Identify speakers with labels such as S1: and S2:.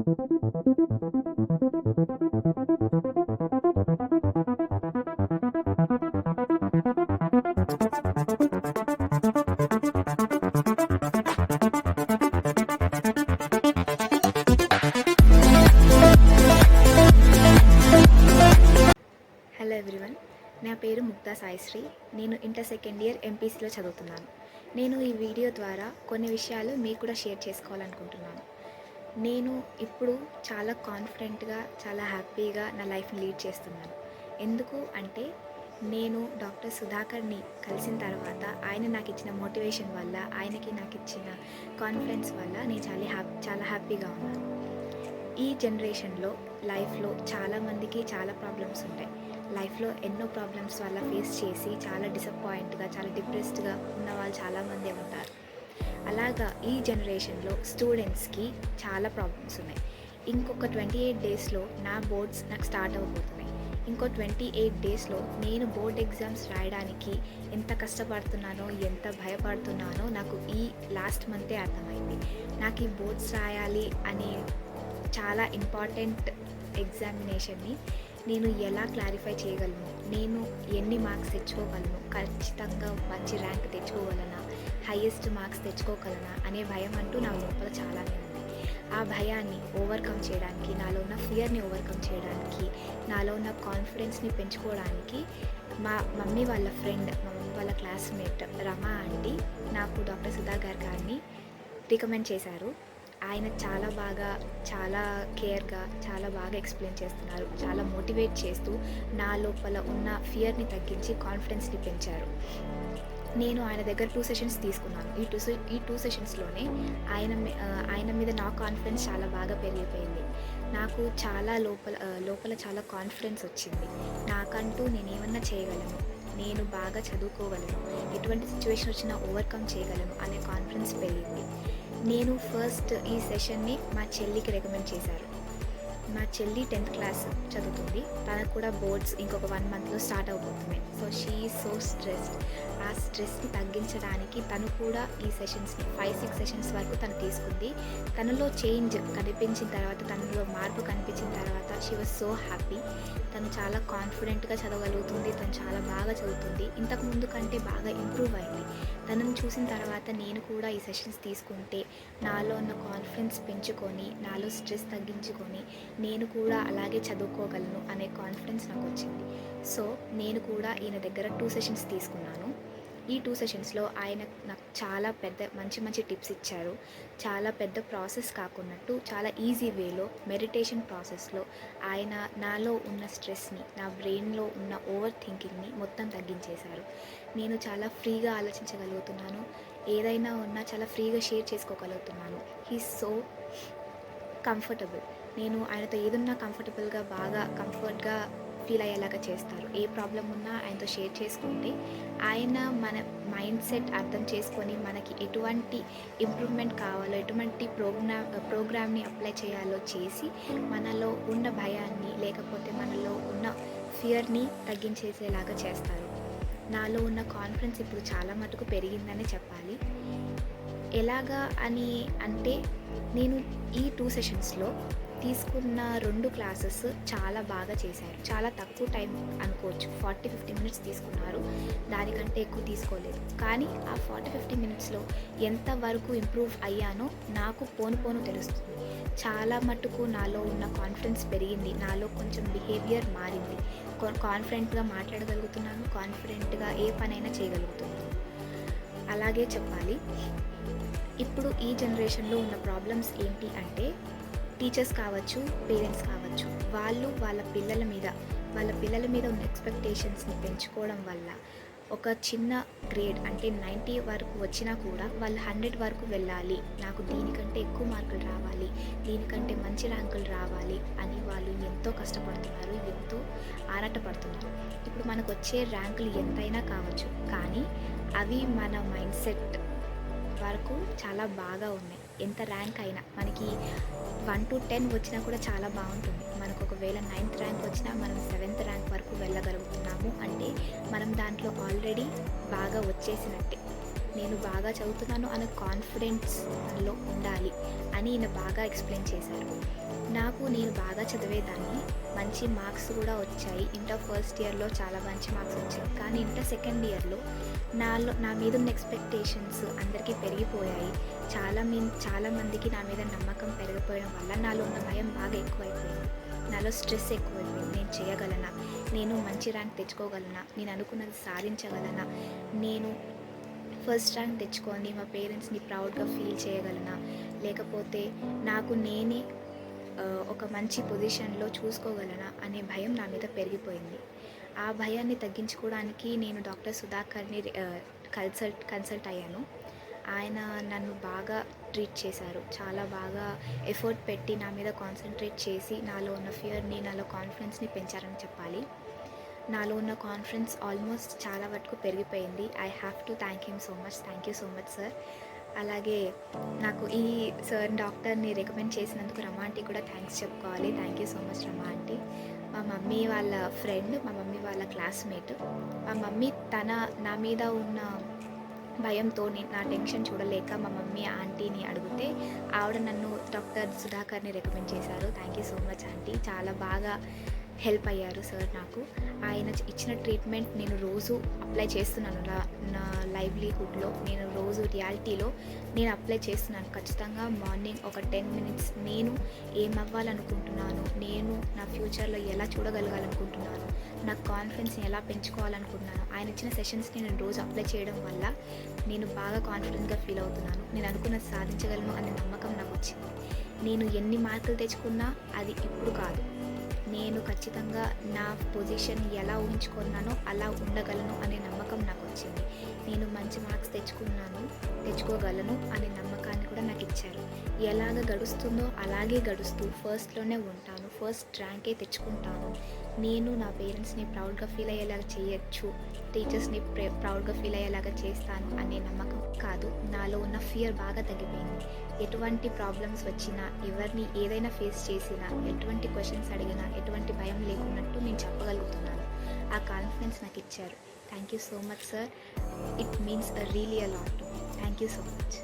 S1: Hello everyone, నా పేరు ముక్తా సాయిశ్రీ. నేను ఇంటర్ సెకండ్ ఇయర్ ఎంపీసీలో చదువుతున్నాను. నేను ఈ వీడియో ద్వారా కొన్ని విషయాలు మీకు కూడా షేర్ చేసుకోవాలనుకుంటున్నాను. నేను ఇప్పుడు చాలా కాన్ఫిడెంట్గా, చాలా హ్యాపీగా నా లైఫ్ని లీడ్ చేస్తున్నాను. ఎందుకు అంటే నేను డాక్టర్ సుధాకర్ని కలిసిన తర్వాత ఆయన నాకు ఇచ్చిన మోటివేషన్ వల్ల, ఆయనకి నాకు ఇచ్చిన కాన్ఫిడెన్స్ వల్ల నేను చాలా హ్యాపీగా ఉన్నాను. ఈ జనరేషన్లో లైఫ్లో చాలామందికి చాలా ప్రాబ్లమ్స్ ఉంటాయి. లైఫ్లో ఎన్నో ప్రాబ్లమ్స్ వల్ల ఫేస్ చేసి చాలా డిసప్పాయింట్గా, చాలా డిప్రెస్డ్గా ఉన్న వాళ్ళు చాలామంది ఉంటారు. అలాగా ఈ జనరేషన్లో స్టూడెంట్స్కి చాలా ప్రాబ్లమ్స్ ఉన్నాయి. ఇంకొక 28 డేస్లో నా బోర్డ్స్ నాకు స్టార్ట్ అవ్వబోతున్నాయి. ఇంకో 28 డేస్లో నేను బోర్డ్ ఎగ్జామ్స్ రాయడానికి ఎంత కష్టపడుతున్నానో, ఎంత భయపడుతున్నానో నాకు ఈ లాస్ట్ మంతే అర్థమైంది. నాకు ఈ బోర్డ్స్ రాయాలి అనే చాలా ఇంపార్టెంట్ ఎగ్జామినేషన్ని నేను ఎలా క్లారిఫై చేయగలను, నేను ఎన్ని మార్క్స్ తెచ్చుకోగలను, ఖచ్చితంగా మంచి ర్యాంక్ తెచ్చుకోగలనా, హైయెస్ట్ మార్క్స్ తెచ్చుకోగలనా అనే భయం అంటూ నా లోపల చాలానే ఉంది. ఆ భయాన్ని ఓవర్కమ్ చేయడానికి, నాలో ఉన్న ఫియర్ని ఓవర్కమ్ చేయడానికి, నాలో ఉన్న కాన్ఫిడెన్స్ని పెంచుకోవడానికి మా మమ్మీ వాళ్ళ ఫ్రెండ్, మా మమ్మీ వాళ్ళ క్లాస్మేట్ రమా ఆంటీ నాకు డాక్టర్ సుధాకర్ గారిని రికమెండ్ చేశారు. ఆయన చాలా కేర్గా, చాలా బాగా ఎక్స్ప్లెయిన్ చేస్తున్నారు. చాలా మోటివేట్ చేస్తూ నా లోపల ఉన్న ఫియర్ని తగ్గించి కాన్ఫిడెన్స్ని పెంచారు. నేను ఆయన దగ్గర 2 సెషన్స్ తీసుకున్నాను. ఈ టూ సెషన్స్లోనే ఆయన మీద నా కాన్ఫిడెన్స్ చాలా బాగా పెరిగిపోయింది. నాకు చాలా లోపల చాలా కాన్ఫిడెన్స్ వచ్చింది. నాకంటూ నేనేమన్నా చేయగలను, నేను బాగా చదువుకోగలను, ఎటువంటి సిచ్యువేషన్ వచ్చినా ఓవర్కమ్ చేయగలను అనే కాన్ఫిడెన్స్ పెరిగింది. నేను ఫస్ట్ ఈ సెషన్ని మా చెల్లికి రికమెండ్ చేశారు. మా చెల్లి 10th క్లాస్ చదువుతుంది. తనకు కూడా బోర్డ్స్ ఇంకొక 1 మంత్లో స్టార్ట్ అవబోతున్నాయి. So she is so stressed. ఆ స్ట్రెస్ని తగ్గించడానికి తను కూడా ఈ సెషన్స్ని 5-6 సెషన్స్ వరకు తను తీసుకుంది. తనలో చేంజ్ కనిపించిన తర్వాత, తనలో మార్పు కనిపించిన తర్వాత షీ వాజ్ సో హ్యాపీ. తను చాలా కాన్ఫిడెంట్గా చదవగలుగుతుంది. తను చాలా బాగా చదువుతుంది. ఇంతకుముందు కంటే బాగా ఇంప్రూవ్ అయింది. తనను చూసిన తర్వాత నేను కూడా ఈ సెషన్స్ తీసుకుంటే నాలో ఉన్న కాన్ఫిడెన్స్ పెంచుకొని, నాలో స్ట్రెస్ తగ్గించుకొని నేను కూడా అలాగే చదువుకోగలను అనే కాన్ఫిడెన్స్ నాకు వచ్చింది. సో నేను కూడా ఈయన దగ్గర 2 సెషన్స్ తీసుకున్నాను. ఈ 2 సెషన్స్లో ఆయన నాకు చాలా మంచి టిప్స్ ఇచ్చారు. చాలా పెద్ద ప్రాసెస్ కాకున్నట్టు చాలా ఈజీ వేలో, మెడిటేషన్ ప్రాసెస్లో ఆయన నాలో ఉన్న స్ట్రెస్ని, నా బ్రెయిన్లో ఉన్న ఓవర్ థింకింగ్ని మొత్తం తగ్గించేశారు. నేను చాలా ఫ్రీగా ఆలోచించగలుగుతున్నాను. ఏదైనా ఉన్నా చాలా ఫ్రీగా షేర్ చేసుకోగలుగుతున్నాను. He's so comfortable. నేను ఆయనతో ఏదున్నా కంఫర్టబుల్గా, బాగా కంఫర్ట్గా ఫీల్ అయ్యేలాగా చేస్తారు. ఏ ప్రాబ్లం ఉన్నా ఆయనతో షేర్ చేసుకుంటే ఆయన మన మైండ్ సెట్ అర్థం చేసుకొని మనకి ఎటువంటి ఇంప్రూవ్మెంట్ కావాలో, ఎటువంటి ప్రోగ్రామ్ని అప్లై చేయాలో చేసి మనలో ఉన్న భయాన్ని, లేకపోతే మనలో ఉన్న ఫియర్ని తగ్గించేసేలాగా చేస్తారు. నాలో ఉన్న కాన్ఫిడెన్స్ ఇప్పుడు చాలా మటుకు పెరిగిందని చెప్పాలి. ఎలాగా అని అంటే నేను ఈ 2 సెషన్స్లో తీసుకున్న 2 క్లాసెస్ చాలా బాగా చేశారు. చాలా తక్కువ టైం అనుకోవచ్చు, 40-50 మినిట్స్ తీసుకున్నారు. దానికంటే ఎక్కువ తీసుకోలేదు. కానీ ఆ 40-50 మినిట్స్లో ఎంతవరకు ఇంప్రూవ్ అయ్యానో నాకు పోను తెలుస్తుంది. చాలా మట్టుకు నాలో ఉన్న కాన్ఫిడెన్స్ పెరిగింది. నాలో కొంచెం బిహేవియర్ మారింది. కాన్ఫిడెంట్గా మాట్లాడగలుగుతున్నాను. కాన్ఫిడెంట్గా ఏ పనైనా చేయగలుగుతున్నాను. అలాగే చెప్పాలి, ఇప్పుడు ఈ జనరేషన్లో ఉన్న ప్రాబ్లమ్స్ ఏంటి అంటే, టీచర్స్ కావచ్చు, పేరెంట్స్ కావచ్చు, వాళ్ళు వాళ్ళ పిల్లల మీద ఉన్న ఎక్స్పెక్టేషన్స్ని పెంచుకోవడం వల్ల ఒక చిన్న గ్రేడ్ అంటే 90 వరకు వచ్చినా కూడా వాళ్ళు 100 వరకు వెళ్ళాలి, నాకు దీనికంటే ఎక్కువ మార్కులు రావాలి, దీనికంటే మంచి ర్యాంకులు రావాలి అని వాళ్ళు ఎంతో కష్టపడుతున్నారు, ఎంతో ఆరాటపడుతున్నారు. ఇప్పుడు మనకు వచ్చే ర్యాంకులు ఎంతైనా కావచ్చు, కానీ అవి మన మైండ్ సెట్ వరకు చాలా బాగా ఉన్నాయి. ఎంత ర్యాంక్ అయినా మనకి 1 to 10 వచ్చినా కూడా చాలా బాగుంటుంది. మనకు ఒకవేళ 9th ర్యాంక్ వచ్చినా మనం 7th ర్యాంక్ వరకు వెళ్ళగలుగుతున్నాము అంటే మనం దాంట్లో ఆల్రెడీ బాగా వచ్చేసినట్టే. నేను బాగా చదువుతున్నాను అనే కాన్ఫిడెన్స్ నాలో ఉండాలి అని ఈయన బాగా ఎక్స్ప్లెయిన్ చేశారు. నేను బాగా చదివేదాన్ని, మంచి మార్క్స్ కూడా వచ్చాయి. ఇంటర్ ఫస్ట్ ఇయర్లో చాలా మంచి మార్క్స్ వచ్చాయి. కానీ ఇంటర్ సెకండ్ ఇయర్లో నా మీద ఉన్న ఎక్స్పెక్టేషన్స్ అందరికీ పెరిగిపోయాయి. చాలా మందికి నా మీద నమ్మకం పెరిగిపోవడం వల్ల నాలో ఉన్న భయం బాగా ఎక్కువైపోయింది. నాలో స్ట్రెస్ ఎక్కువైపోయింది. నేను చేయగలనా, నేను మంచి ర్యాంక్ తెచ్చుకోగలనా, నేను అనుకున్నది సాధించగలనా, నేను ఫస్ట్ ర్యాంక్ తెచ్చుకొని మా పేరెంట్స్ని ప్రౌడ్గా ఫీల్ చేయగలనా, లేకపోతే నాకు నేనే ఒక మంచి పొజిషన్లో చూసుకోగలనా అనే భయం నా మీద పెరిగిపోయింది. ఆ భయాన్ని తగ్గించుకోవడానికి నేను డాక్టర్ సుధాకర్ని కన్సల్ట్ అయ్యాను. ఆయన నన్ను బాగా ట్రీట్ చేశారు. చాలా బాగా ఎఫర్ట్ పెట్టి నా మీద కాన్సన్ట్రేట్ చేసి నాలో ఉన్న ఫియర్ని, నాలో కాన్ఫిడెన్స్ని పెంచారని చెప్పాలి. నాలో ఉన్న కాన్ఫిడెన్స్ ఆల్మోస్ట్ చాలా వరకు పెరిగిపోయింది. I have to thank him so much. Thank you so much sir. అలాగే నాకు ఈ డాక్టర్ని రికమెండ్ చేసినందుకు రమా ఆంటీ కూడా థ్యాంక్స్ చెప్పుకోవాలి. Thank you so much Rama aunty. మా మమ్మీ వాళ్ళ ఫ్రెండ్, మా మమ్మీ వాళ్ళ క్లాస్మేట్. మా మమ్మీ నా మీద ఉన్న భయంతో నా టెన్షన్ చూడలేక మా మమ్మీ ఆంటీని అడిగితే ఆవిడ నన్ను డాక్టర్ సుధాకర్ని రికమెండ్ చేశారు. Thank you so much aunty. చాలా బాగా హెల్ప్ అయ్యారు సార్ నాకు. ఆయన ఇచ్చిన ట్రీట్మెంట్ నేను రోజు అప్లై చేస్తున్నాను. నా లైవ్లీహుడ్లో నేను రోజు రియాలిటీలో నేను అప్లై చేస్తున్నాను. ఖచ్చితంగా మార్నింగ్ ఒక 10 minutes నేను ఏమవ్వాలనుకుంటున్నాను, నేను నా ఫ్యూచర్లో ఎలా చూడగలగాలనుకుంటున్నాను, నా కాన్ఫిడెన్స్ని ఎలా పెంచుకోవాలనుకుంటున్నాను, ఆయన ఇచ్చిన సెషన్స్ని నేను రోజు అప్లై చేయడం వల్ల నేను బాగా కాన్ఫిడెంట్గా ఫీల్ అవుతున్నాను. నేను అనుకున్నది సాధించగలను అనే నమ్మకం నాకు వచ్చింది. నేను ఎన్ని మార్కులు తెచ్చుకున్నా అది ఇప్పుడు కాదు. నేను ఖచ్చితంగా నా పొజిషన్ ఎలా ఊహించుకున్నానో అలా ఉండగలను అనే నమ్మకం నాకు వచ్చింది. నేను మంచి మార్క్స్ తెచ్చుకోగలను అనే నమ్మకాన్ని కూడా నాకు ఇచ్చారు. ఎలాగ గడుస్తుందో అలాగే గడుస్తూ ఫస్ట్లోనే ఉంటాను, ఫస్ట్ ర్యాంకే తెచ్చుకుంటాను. నేను నా పేరెంట్స్ని ప్రౌడ్గా ఫీల్ అయ్యేలాగా చేయొచ్చు, టీచర్స్ని ప్రౌడ్గా ఫీల్ అయ్యేలాగా చేస్తాను అనే నమ్మకం కాదు, నాలో ఉన్న ఫియర్ బాగా తగ్గిపోయింది. ఎటువంటి ప్రాబ్లమ్స్ వచ్చినా, ఎవరిని ఏదైనా ఫేస్ చేసినా, ఎటువంటి క్వశ్చన్స్ అడిగినా ఎటువంటి భయం లేకున్నట్టు నేను చెప్పగలుగుతున్నాను. ఆ కాన్ఫిడెన్స్ నాకు ఇచ్చారు. Thank you so much sir. It means really a lot. Thank you so much.